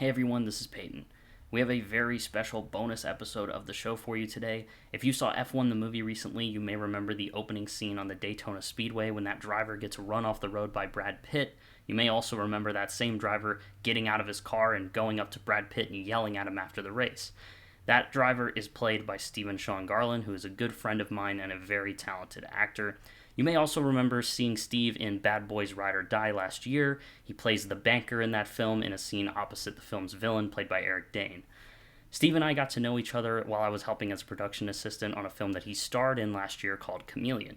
Hey everyone, this is Peyton. We have a very special bonus episode of the show for you today. If you saw F1 the movie recently, you may remember the opening scene on the Daytona Speedway when that driver gets run off the road by Brad Pitt. You may also remember that same driver getting out of his car and going up to Brad Pitt and yelling at him after the race. That driver is played by Steven Sean Garland, who is a good friend of mine and a very talented actor. You may also remember seeing Steve in Bad Boys Ride or Die last year. He plays the banker in that film in a scene opposite the film's villain, played by Eric Dane. Steve and I got to know each other while I was helping as a production assistant on a film that he starred in last year called Chameleon.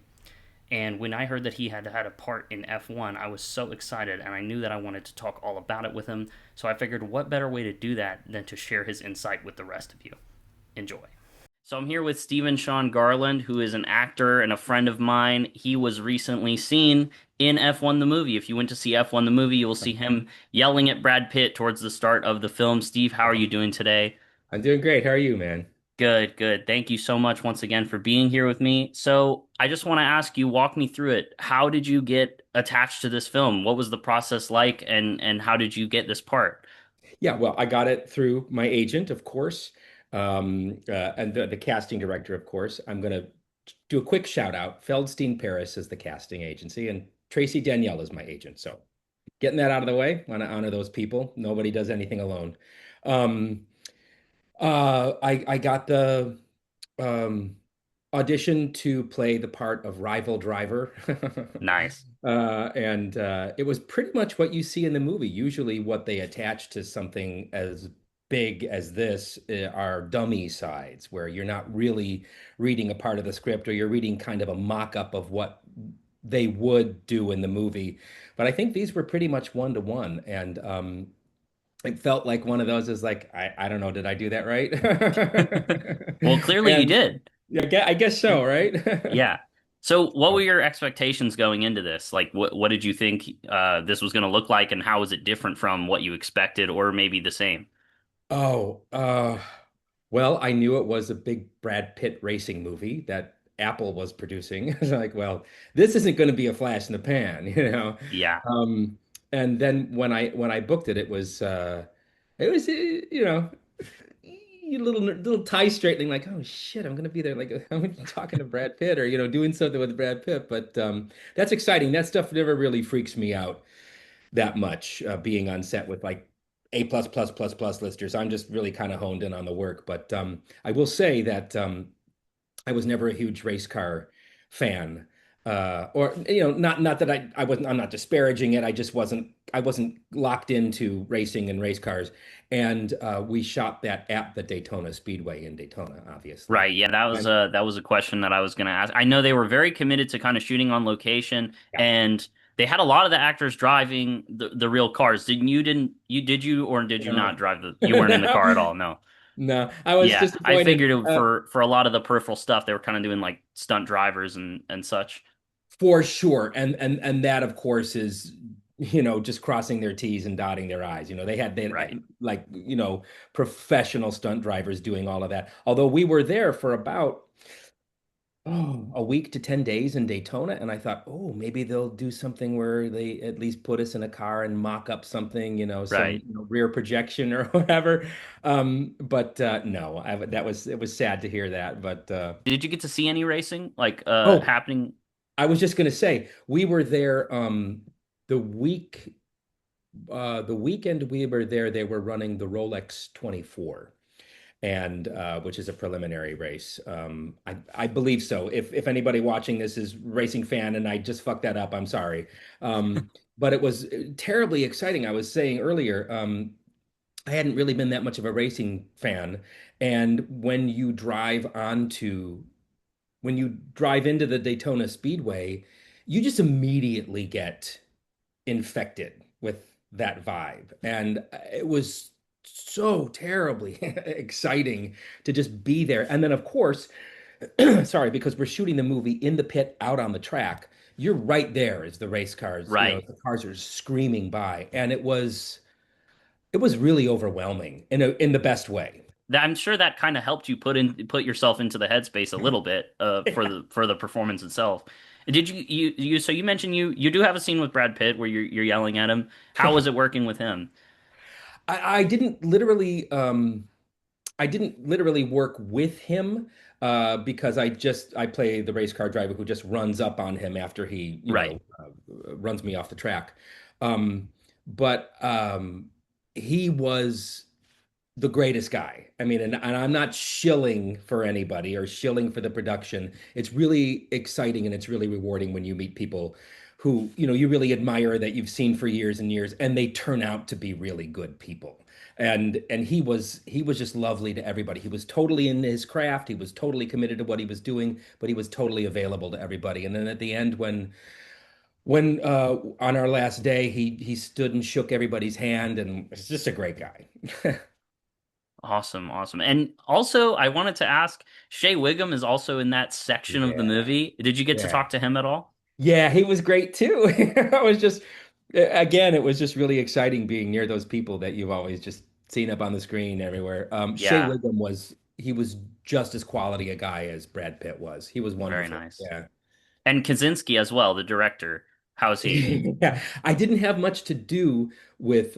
And when I heard that he had had a part in F1, I was so excited and I knew that I wanted to talk all about it with him. So I figured what better way to do that than to share his insight with the rest of you. Enjoy. So I'm here with Steven Sean Garland, who is an actor and a friend of mine. He was recently seen in F1 the movie. If you went to see F1 the movie, you will see him yelling at Brad Pitt towards the start of the film. Steve, how are you doing today? I'm doing great. How are you, man? Good, good. Thank you so much once again for being here with me. So I just want to ask you, walk me through it. How did you get attached to this film? What was the process like, and how did you get this part? Yeah, well, I got it through my agent, of course, and the casting director, of course. I'm going to do a quick shout out. Feldstein Paris is the casting agency, and Tracy Danielle is my agent. So getting that out of the way, want to honor those people. Nobody does anything alone. Um, I got the um, audition to play the part of rival driver. Nice. And it was pretty much what you see in the movie. Usually, what they attach to something as big as this are dummy sides, where you're not really reading a part of the script or you're reading kind of a mock-up of what they would do in the movie. But I think these were pretty much one to one. And it felt like one of those is like, I don't know, did I do that right? Well, clearly you And did. yeah, I guess so, right? Yeah. So, what were your expectations going into this? Like, what did you think this was going to look like, and how was it different from what you expected, or maybe the same? Oh, well, I knew it was a big Brad Pitt racing movie that Apple was producing. It's like, well, this isn't going to be a flash in the pan, you know. Yeah. Um, and then when I booked it, it was you know, a little tie straightening, like, oh shit, I'm gonna be there, like I'm talking to Brad Pitt or doing something with Brad Pitt. But that's exciting. That stuff never really freaks me out that much, being on set with like A plus plus plus plus listers. I'm just really kind of honed in on the work. But I will say that I was never a huge race car fan. Or not that I'm not disparaging it. I wasn't locked into racing and race cars. And we shot that at the Daytona Speedway in Daytona, obviously. Right. Yeah, that was a question that I was going to ask. I know they were very committed to kind of shooting on location, Yeah. and they had a lot of the actors driving the real cars. Did you or did you not No. drive you weren't in the car at all? No. No, I was Yeah, I disappointed. figured for a lot of the peripheral stuff they were kind of doing like stunt drivers and such. For sure. And that of course is, just crossing their T's and dotting their I's. They had Right. like, professional stunt drivers doing all of that. Although we were there for about a week to 10 days in Daytona, and I thought, oh, maybe they'll do something where they at least put us in a car and mock up something, some Right. rear projection or whatever. But no, that was it was sad to hear that. But Did you get to see any racing like oh, happening? I was just gonna say we were there the week the weekend we were there, they were running the Rolex 24, and which is a preliminary race. I believe so. If anybody watching this is racing fan and I just fucked that up, I'm sorry. But it was terribly exciting. I was saying earlier, I hadn't really been that much of a racing fan, and when you drive into the Daytona Speedway, you just immediately get infected with that vibe. And it was so terribly exciting to just be there. And then, of course, sorry, because we're shooting the movie in the pit out on the track, you're right there as the race cars, Right. the cars are screaming by. And it was really overwhelming in the best way. I'm sure that kind of helped you put yourself into the headspace a little bit for the performance itself. Did so you mentioned you do have a scene with Brad Pitt where you're yelling at him. How was it working with him? I didn't literally work with him because I play the race car driver who just runs up on him after he, Right. runs me off the track. Um, but he was the greatest guy. I mean, and I'm not shilling for anybody or shilling for the production. It's really exciting and it's really rewarding when you meet people who, you really admire that you've seen for years and years, and they turn out to be really good people. And he was just lovely to everybody. He was totally in his craft. He was totally committed to what he was doing, but he was totally available to everybody. And then at the end, when on our last day, he stood and shook everybody's hand, and he's just a great guy. Awesome, awesome. And also, I wanted to ask, Shea Wiggum is also in that section of the Yeah. movie. Did you get to Yeah. talk to him at all? Yeah, he was great too. I was just again, it was just really exciting being near those people that you've always just seen up on the screen everywhere. Shea Yeah, Wiggum was just as quality a guy as Brad Pitt was. He was very wonderful. nice. Yeah. And Kaczynski as well, the director. How's he? Yeah, I didn't have much to do with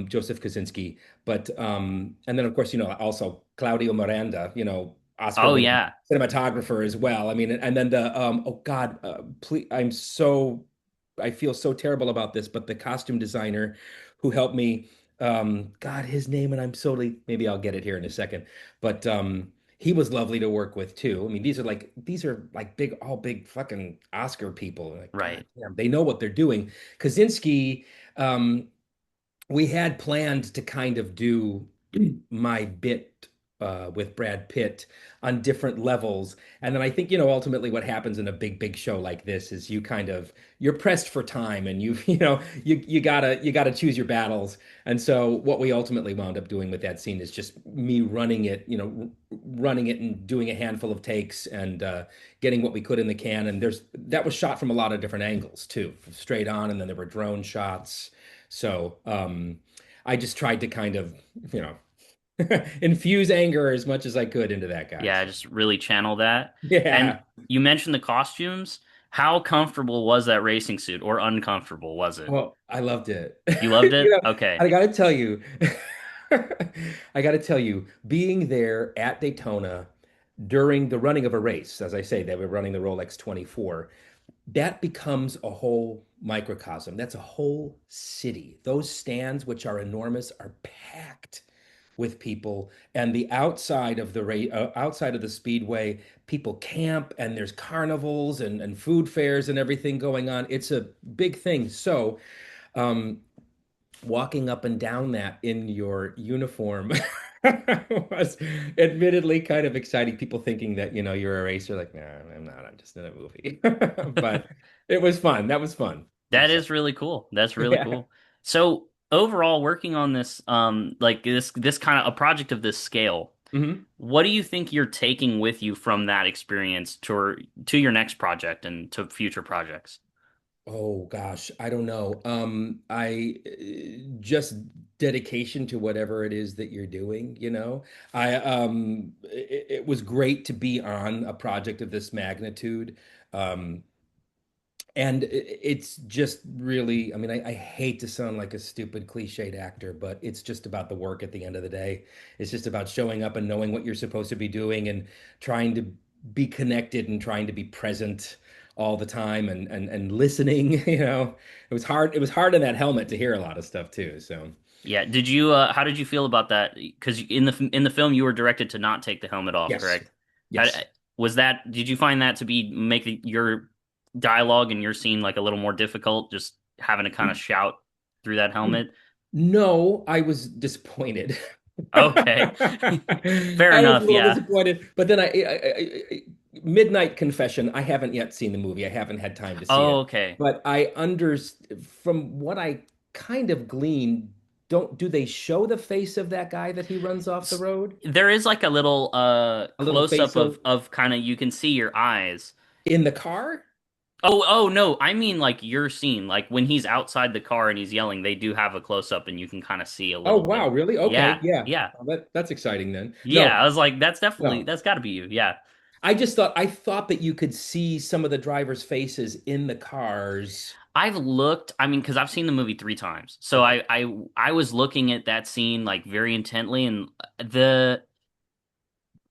Joseph Kosinski, but and then of course, also Claudio Miranda, Oh Oscar-winning yeah, cinematographer as well. I mean, and then the oh God, please, I feel so terrible about this, but the costume designer who helped me, God, his name, and I'm solely maybe I'll get it here in a second, but he was lovely to work with too. I mean, these are like big, all big fucking Oscar people. Like, God right. damn, they know what they're doing. Kaczynski, um, we had planned to kind of do my bit with Brad Pitt on different levels. And then I think, ultimately what happens in a big show like this is you're pressed for time and you gotta choose your battles. And so what we ultimately wound up doing with that scene is just me running it and doing a handful of takes and getting what we could in the can. And that was shot from a lot of different angles too, straight on, and then there were drone shots. So I just tried to kind of, you know, infuse anger as much as I could into that guy. Yeah, So just really channel that. And yeah. you mentioned the costumes. How comfortable was that racing suit, or uncomfortable was it? Well, I loved it. You loved You it? know, Okay. I gotta tell you, I gotta tell you, being there at Daytona during the running of a race, as I say, they were running the Rolex 24, that becomes a whole microcosm. That's a whole city. Those stands, which are enormous, are packed with people. And the outside of the speedway, people camp and there's carnivals and food fairs and everything going on. It's a big thing. So, um, walking up and down that in your uniform was admittedly kind of exciting. People thinking that, you're a racer, like, nah, I'm not, I'm just in a movie. But it was fun. That was fun. That So, is really cool. That's really yeah. cool. So overall, working on this, like this kind of a project of this scale, Mhm. what do you think you're taking with you from that experience to your next project and to future projects? Oh gosh, I don't know. I just dedication to whatever it is that you're doing. It was great to be on a project of this magnitude. Um, and it's just really, I mean, I hate to sound like a stupid cliched actor, but it's just about the work at the end of the day. It's just about showing up and knowing what you're supposed to be doing and trying to be connected and trying to be present all the time and listening, It was hard in that helmet to hear a lot of stuff too. So Yeah, how did you feel about that? Because in the film you were directed to not take the helmet off, yes. correct? How, Yes. did you find that to be make your dialogue and your scene like a little more difficult, just having to kind of shout through that helmet? No, I was disappointed. Okay. Fair I was a enough, little yeah. disappointed, but then Midnight Confession, I haven't yet seen the movie. I haven't had time to see Oh, it, okay. but from what I kind of gleaned, don't do they show the face of that guy that he runs off the S- road? There is like a little A little close up face of of kind of you can see your eyes. in the car? Oh no, I mean like your scene, like when he's outside the car and he's yelling, they do have a close up and you can kind of see a Oh little wow, bit. really? Okay, Yeah, yeah. yeah. Well, that's exciting then. Yeah, No, I was like, no. that's got to be you. Yeah. I thought that you could see some of the drivers' faces in the cars. I've looked, I mean, because I've seen the movie 3 times. So Okay. I was looking at that scene like very intently, and the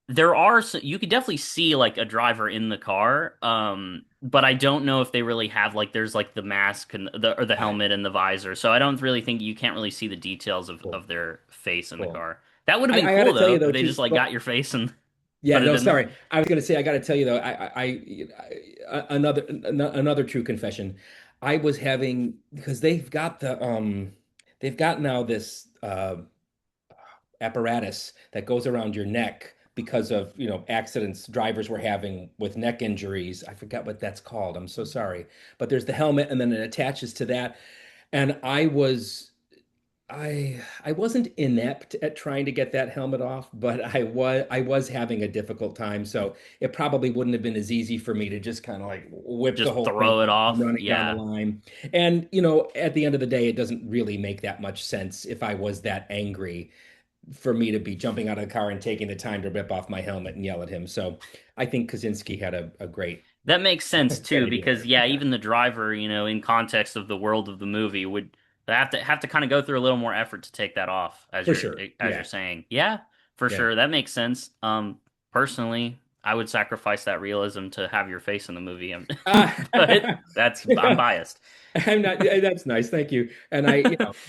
there are you could definitely see like a driver in the car, but I don't know if they really have like there's like the mask and the Got it. helmet and the visor, so I don't really think you can't really see the details Cool. of their face in the Cool. car. That would have been I got to cool tell you though if though they too. just like got Well, your face and yeah, put it no, in there. sorry. I was going to say I got to tell you though. Another another true confession. I was having because they've got now this apparatus that goes around your neck because of accidents drivers were having with neck injuries. I forgot what that's called. I'm so sorry. But there's the helmet and then it attaches to that. And I wasn't inept at trying to get that helmet off, but I was having a difficult time. So it probably wouldn't have been as easy for me to just kind of like whip the Just whole thing throw it off and off. run it down the Yeah. line. And at the end of the day, it doesn't really make that much sense if I was that angry for me to be jumping out of the car and taking the time to rip off my helmet and yell at him. So I think Kaczynski had a great That makes sense too, strategy because there. yeah, Yeah, even the driver, in context of the world of the movie, would have to kind of go through a little more effort to take that off, for sure. as you're Yeah, saying. Yeah, for yeah. sure, that makes sense. Personally, I would sacrifice that realism to have your face in the movie, Uh, but I'm yeah, biased. I'm not. That's nice. Thank you. And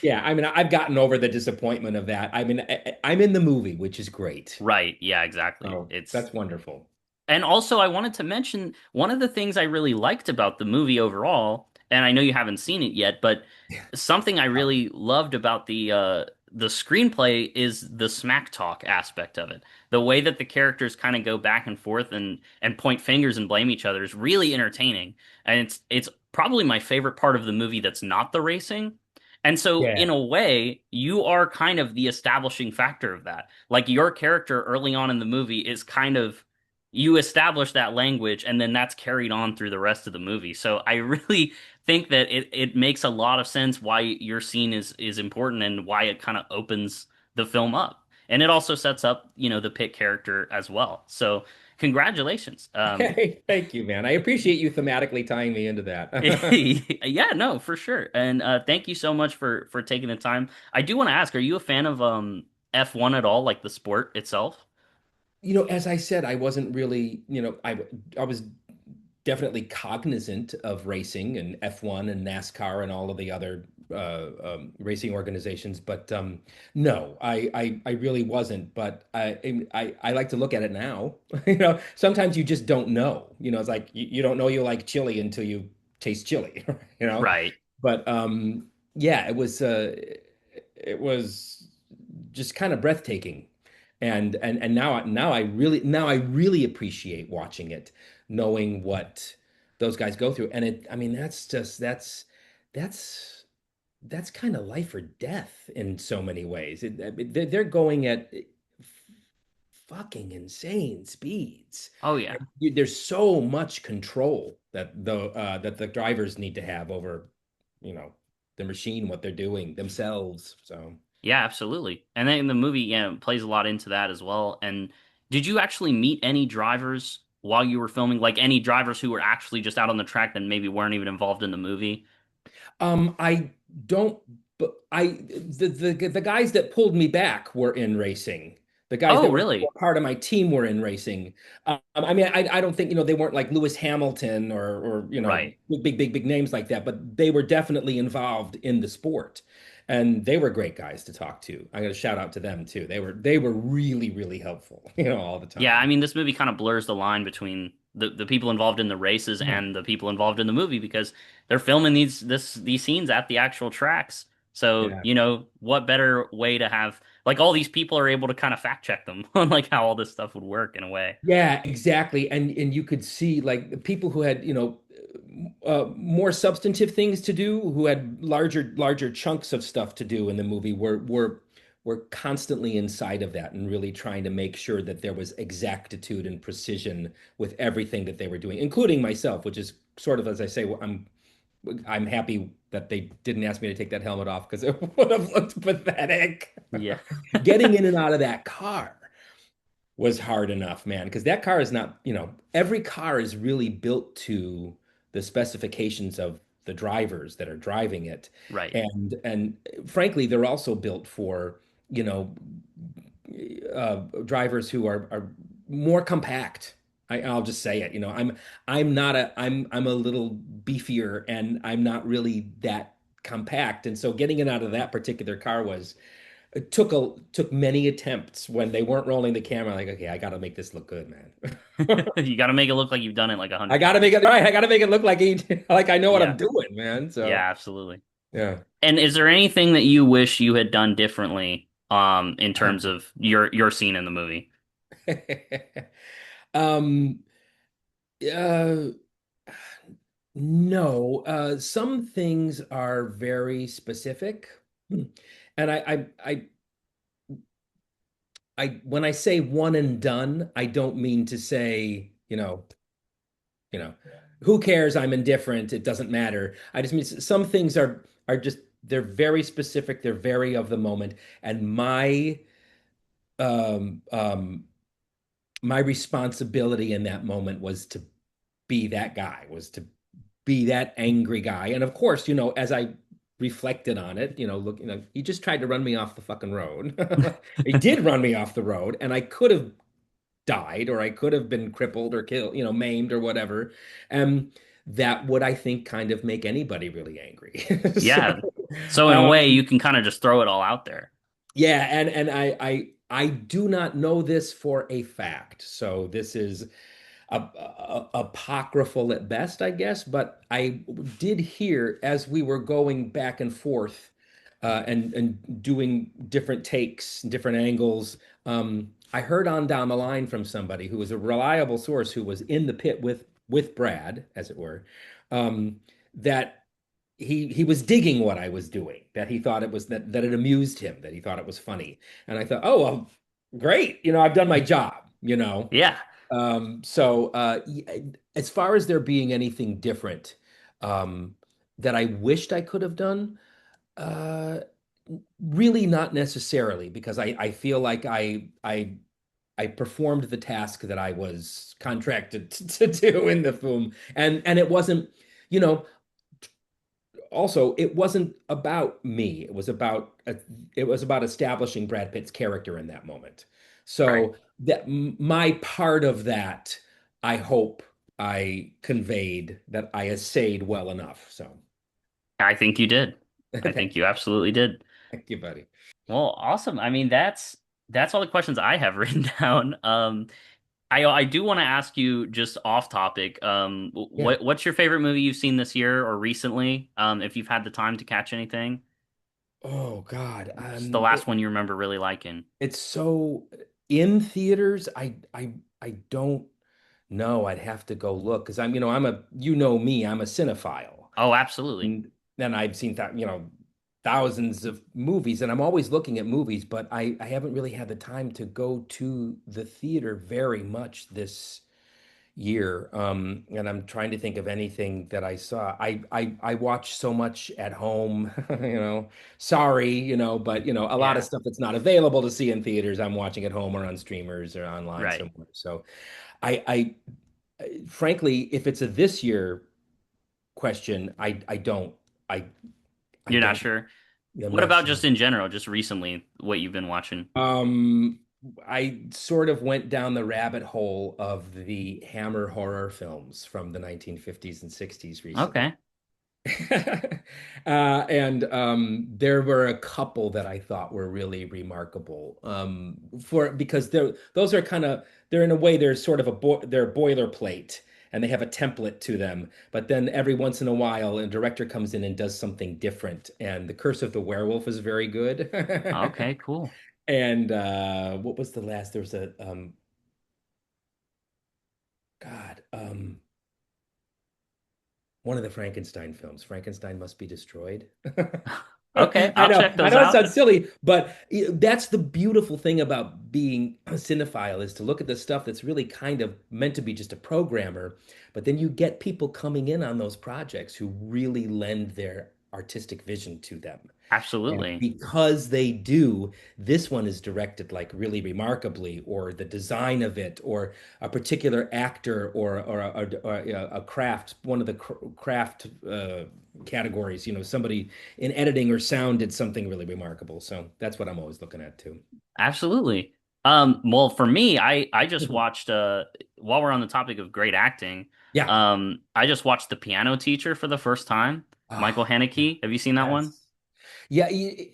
yeah, I mean, I've gotten over the disappointment of that. I mean, I'm in the movie, which is great. Right, yeah, exactly. Oh, that's wonderful. And also, I wanted to mention one of the things I really liked about the movie overall, and I know you haven't seen it yet, but something I really loved about the screenplay is the smack talk aspect of it. The way that the characters kind of go back and forth and point fingers and blame each other is really entertaining. And it's probably my favorite part of the movie that's not the racing. And so, Yeah. in a way, you are kind of the establishing factor of that. Like your character early on in the movie is kind of you establish that language and then that's carried on through the rest of the movie. So I really think that it makes a lot of sense why your scene is important and why it kind of opens the film up. And it also sets up, the Pitt character as well. So congratulations. Hey, thank you, man. I appreciate you thematically tying me into that. Yeah, no, for sure. And thank you so much for taking the time. I do want to ask, are you a fan of F1 at all, like the sport itself? As I said, I wasn't really, I was definitely cognizant of racing and F1 and NASCAR and all of the other racing organizations, but no, I really wasn't. But I like to look at it now. Sometimes you just don't know. It's like you don't know you like chili until you taste chili. You know, Right. but yeah, it was just kind of breathtaking. And now I really appreciate watching it, knowing what those guys go through. And I mean, that's that's kind of life or death in so many ways. They're going at fucking insane speeds. Oh yeah. And there's so much control that the drivers need to have over, you know, the machine, what they're doing themselves. So. Yeah, absolutely. And then the movie, yeah, plays a lot into that as well. And did you actually meet any drivers while you were filming? Like any drivers who were actually just out on the track that maybe weren't even involved in the movie? I don't, but the guys that pulled me back were in racing. The guys Oh, that were really? part of my team were in racing. I mean, I don't think, they weren't like Lewis Hamilton or Right. big names like that, but they were definitely involved in the sport. And they were great guys to talk to. I got to shout out to them too. They were really, really helpful, all the Yeah, I time. mean, this movie kind of blurs the line between the people involved in the races Yeah. and the people involved in the movie because they're filming these scenes at the actual tracks. So, Yeah. what better way to have like all these people are able to kind of fact check them on like how all this stuff would work in a way. Yeah, exactly. And you could see like the people who had, more substantive things to do, who had larger chunks of stuff to do in the movie were constantly inside of that and really trying to make sure that there was exactitude and precision with everything that they were doing, including myself, which is sort of, as I say, I'm happy that they didn't ask me to take that helmet off because it would have looked pathetic. Yeah. Getting in and out of that car was hard enough, man, because that car is not, every car is really built to the specifications of the drivers that are driving it. Right. And frankly, they're also built for, you know, drivers who are more compact. I'll just say it. I'm not a I'm a little beefier and I'm not really that compact. And so getting it out of that particular car was it took many attempts when they weren't rolling the camera. Like, okay, I got to make this look good, man. You got to make it look like you've done it like a I hundred got to make times. it right. I got to make it look like like I know what I'm Yeah. doing, man. So Yeah, absolutely. yeah. And is there anything that you wish you had done differently, in terms of your scene in the movie? um. Uh. No. Some things are very specific, and when I say one and done, I don't mean to say, you know, who cares? I'm indifferent. It doesn't matter. I just mean some things are just they're very specific. They're very of the moment, and um um my responsibility in that moment was to be that guy, was to be that angry guy. And of course, as I reflected on it, look, he just tried to run me off the fucking road. He did run me off the road, and I could have died or I could have been crippled or killed, maimed or whatever. And that would, I think, kind of make anybody really angry. So, Yeah. So in a way, um, you can kind of just throw it all out there. yeah, and I do not know this for a fact. So this is apocryphal at best, I guess. But I did hear as we were going back and forth and doing different takes, different angles. I heard on down the line from somebody who was a reliable source who was in the pit with Brad, as it were, that he was digging what I was doing, that he thought it was that it amused him, that he thought it was funny. And I thought, oh well, great, I've done my job. Yeah. As far as there being anything different um, that I wished I could have done, uh, really not necessarily, because I feel like I performed the task that I was contracted to do in the film, and it wasn't, you know, also it wasn't about me. It was about establishing Brad Pitt's character in that moment. Right. So my part of that, I hope I conveyed, that I essayed well enough. So I think you did. I think thank you absolutely did. thank you, buddy. Well, awesome. I mean, that's all the questions I have written down. I do want to ask you just off topic. Yeah. What's your favorite movie you've seen this year or recently? If you've had the time to catch anything, Oh God. just the last one you remember really liking. It's so in theaters. I don't know. I'd have to go look because I'm a cinephile. Oh, absolutely. And then I've seen that, thousands of movies, and I'm always looking at movies, but I haven't really had the time to go to the theater very much this year. And I'm trying to think of anything that I saw. I watch so much at home, sorry, but a lot of Yeah. stuff that's not available to see in theaters, I'm watching at home or on streamers or online Right. somewhere. So frankly, if it's a this year question, I I You're not don't sure. I'm What not about sure. just in general, just recently, what you've been watching? Um, I sort of went down the rabbit hole of the Hammer horror films from the 1950s and 60s recently. Okay. And there were a couple that I thought were really remarkable. Because those are they're in a way they're sort of they're boilerplate and they have a template to them. But then every once in a while, a director comes in and does something different. And The Curse of the Werewolf is very good. Okay, cool. And what was the last? There was a God, one of the Frankenstein films. Frankenstein Must Be Destroyed. Okay, I I'll know, check I those know it out. sounds silly, but that's the beautiful thing about being a cinephile, is to look at the stuff that's really kind of meant to be just a programmer, but then you get people coming in on those projects who really lend their artistic vision to them. And Absolutely. because they do, this one is directed like really remarkably, or the design of it, or a particular actor, or a craft, one of the craft categories, somebody in editing or sound did something really remarkable. So that's what I'm always looking at too. Absolutely. Well, for me, I just watched while we're on the topic of great acting, Yeah. I just watched The Piano Teacher for the first time. Michael Ah, Haneke. Have you seen that one? yes. Yeah.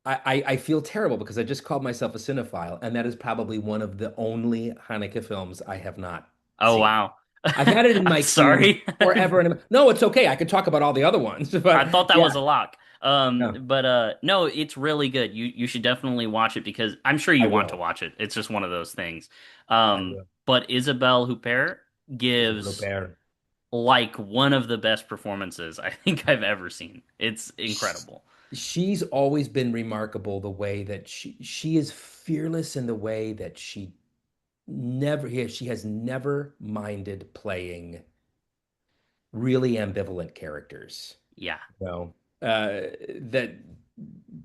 I feel terrible because I just called myself a cinephile, and that is probably one of the only Haneke films I have not Oh seen. wow. I've had it in I'm my queue sorry. forever. And no, it's okay. I could talk about all the other ones, but I thought that yeah, was a lock. no, But no, it's really good. You should definitely watch it because I'm sure I you want to will. watch it. It's just one of those things. I will. But Isabelle Huppert Isabelle gives Huppert. like one of the best performances I think I've ever seen. It's Sh- incredible. She's always been remarkable the way that she is fearless in the way that she has never minded playing really ambivalent characters. Yeah. you know, that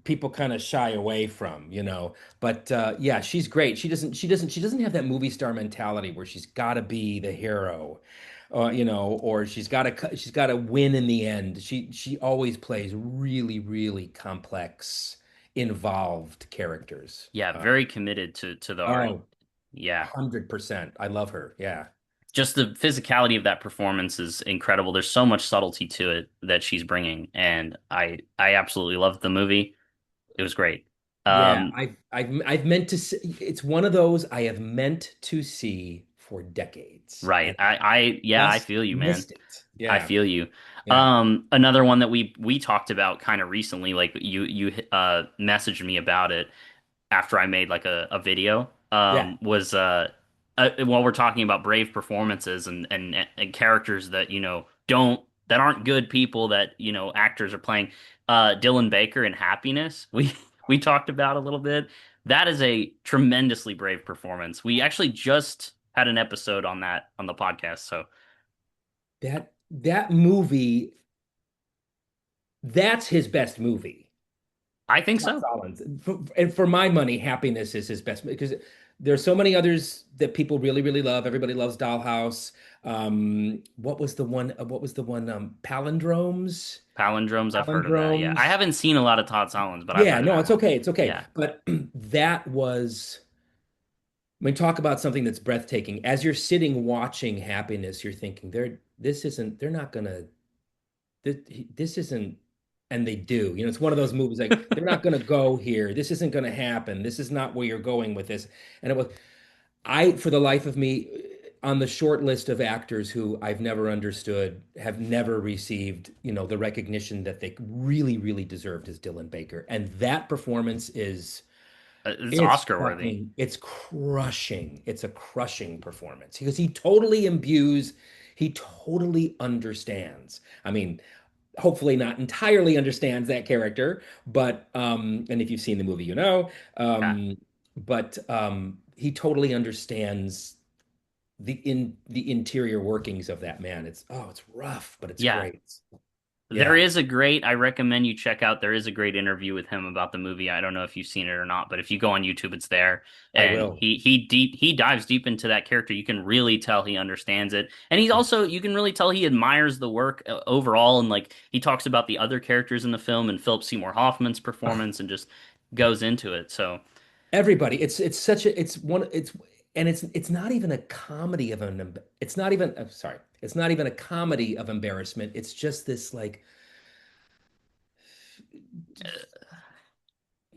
people kind of shy away from, But yeah, she's great. She doesn't have that movie star mentality where she's got to be the hero, or she's got to win in the end. She always plays really, really complex, involved characters. Yeah, very committed to the art. Oh, Yeah. 100%. I love her. Yeah. Just the physicality of that performance is incredible. There's so much subtlety to it that she's bringing, and I absolutely loved the movie. It was great. Yeah, Um, I've meant to see, it's one of those I have meant to see for decades right. and Yeah, I just feel you, man. missed it. I Yeah. feel you. Yeah. Another one that we talked about kind of recently, like you messaged me about it after I made like a video, Yeah. was while we're talking about brave performances and characters that don't that aren't good people that actors are playing. Dylan Baker in Happiness, we talked about a little bit. That is a tremendously brave performance. We actually just had an episode on that on the podcast, so That movie, that's his best movie. I think Todd so. Solondz. And for my money, Happiness is his best because there's so many others that people really, really love. Everybody loves Dollhouse. What was the one? What was the one? Palindromes. Palindromes, I've heard of that. Yeah, I Palindromes. haven't seen a lot of Todd Solondz, but I've Yeah, heard of no, that it's one. okay. It's okay. Yeah, But that was, I mean, talk about something that's breathtaking. As you're sitting watching Happiness, you're thinking, they're not gonna, this, this isn't, and they do. It's one of those movies like, they're not gonna go here. This isn't gonna happen. This is not where you're going with this. And it was, for the life of me, on the short list of actors who I've never understood, have never received, the recognition that they really, really deserved is Dylan Baker. And that performance is, it's Oscar worthy. it's crushing. It's a crushing performance because he totally understands. I mean, hopefully not entirely understands that character, but and if you've seen the movie, Yeah, but he totally understands the interior workings of that man. It's rough, but it's yeah. great. There Yeah, is a great, I recommend you check out. There is a great interview with him about the movie. I don't know if you've seen it or not, but if you go on YouTube, it's there. I And will. he dives deep into that character. You can really tell he understands it. And he's also, you can really tell he admires the work overall. And like he talks about the other characters in the film and Philip Seymour Hoffman's performance and just goes into it. So Everybody, it's such a it's one it's and it's not even a comedy of it's not even I'm sorry, it's not even a comedy of embarrassment. It's just this like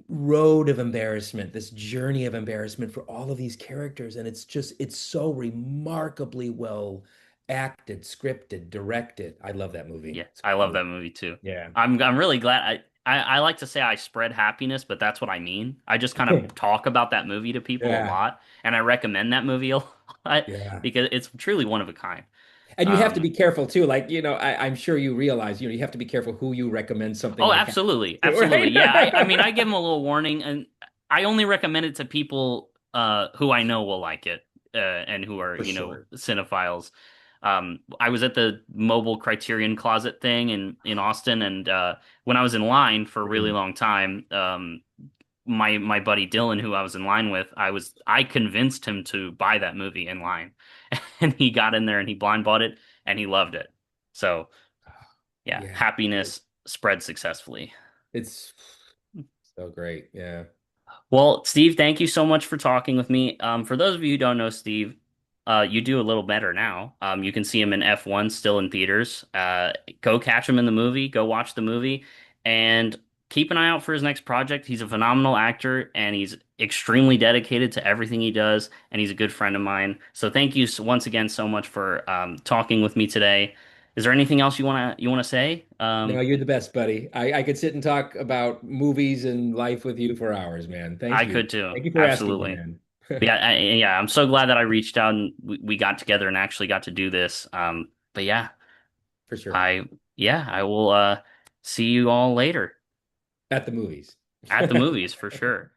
road of embarrassment, this journey of embarrassment for all of these characters, and it's so remarkably well acted, scripted, directed. I love that movie. yeah, It's I love great. that movie too. Yeah. I'm really glad. I like to say I spread happiness, but that's what I mean. I just kind of talk about that movie to people a Yeah. lot, and I recommend that movie a lot Yeah. because it's truly one of a kind. And you have to Um, be careful too. Like, I'm sure you realize, you have to be careful who you recommend something oh, like that absolutely, to, absolutely. Yeah, I right? mean, I give them a little warning, and I only recommend it to people who I know will like it, and who are For sure. cinephiles. I was at the mobile Criterion Closet thing in Austin, and when I was in line for a really Mhm. long time, my buddy Dylan, who I was in line with, I convinced him to buy that movie in line, and he got in there and he blind bought it and he loved it. So yeah, Yeah, happiness spread successfully. it's so great. Yeah. Well, Steve, thank you so much for talking with me. For those of you who don't know Steve, you do a little better now. You can see him in F1 still in theaters. Go catch him in the movie, go watch the movie, and keep an eye out for his next project. He's a phenomenal actor and he's extremely dedicated to everything he does, and he's a good friend of mine. So thank you once again so much for talking with me today. Is there anything else you wanna say? No, you're the best, buddy. I could sit and talk about movies and life with you for hours, man. Thank I you. could too. Thank you for asking, Absolutely. man. Yeah, yeah, I'm so glad that I reached out and we got together and actually got to do this. But yeah, For sure. I yeah, I will see you all later At the movies. at the movies for sure.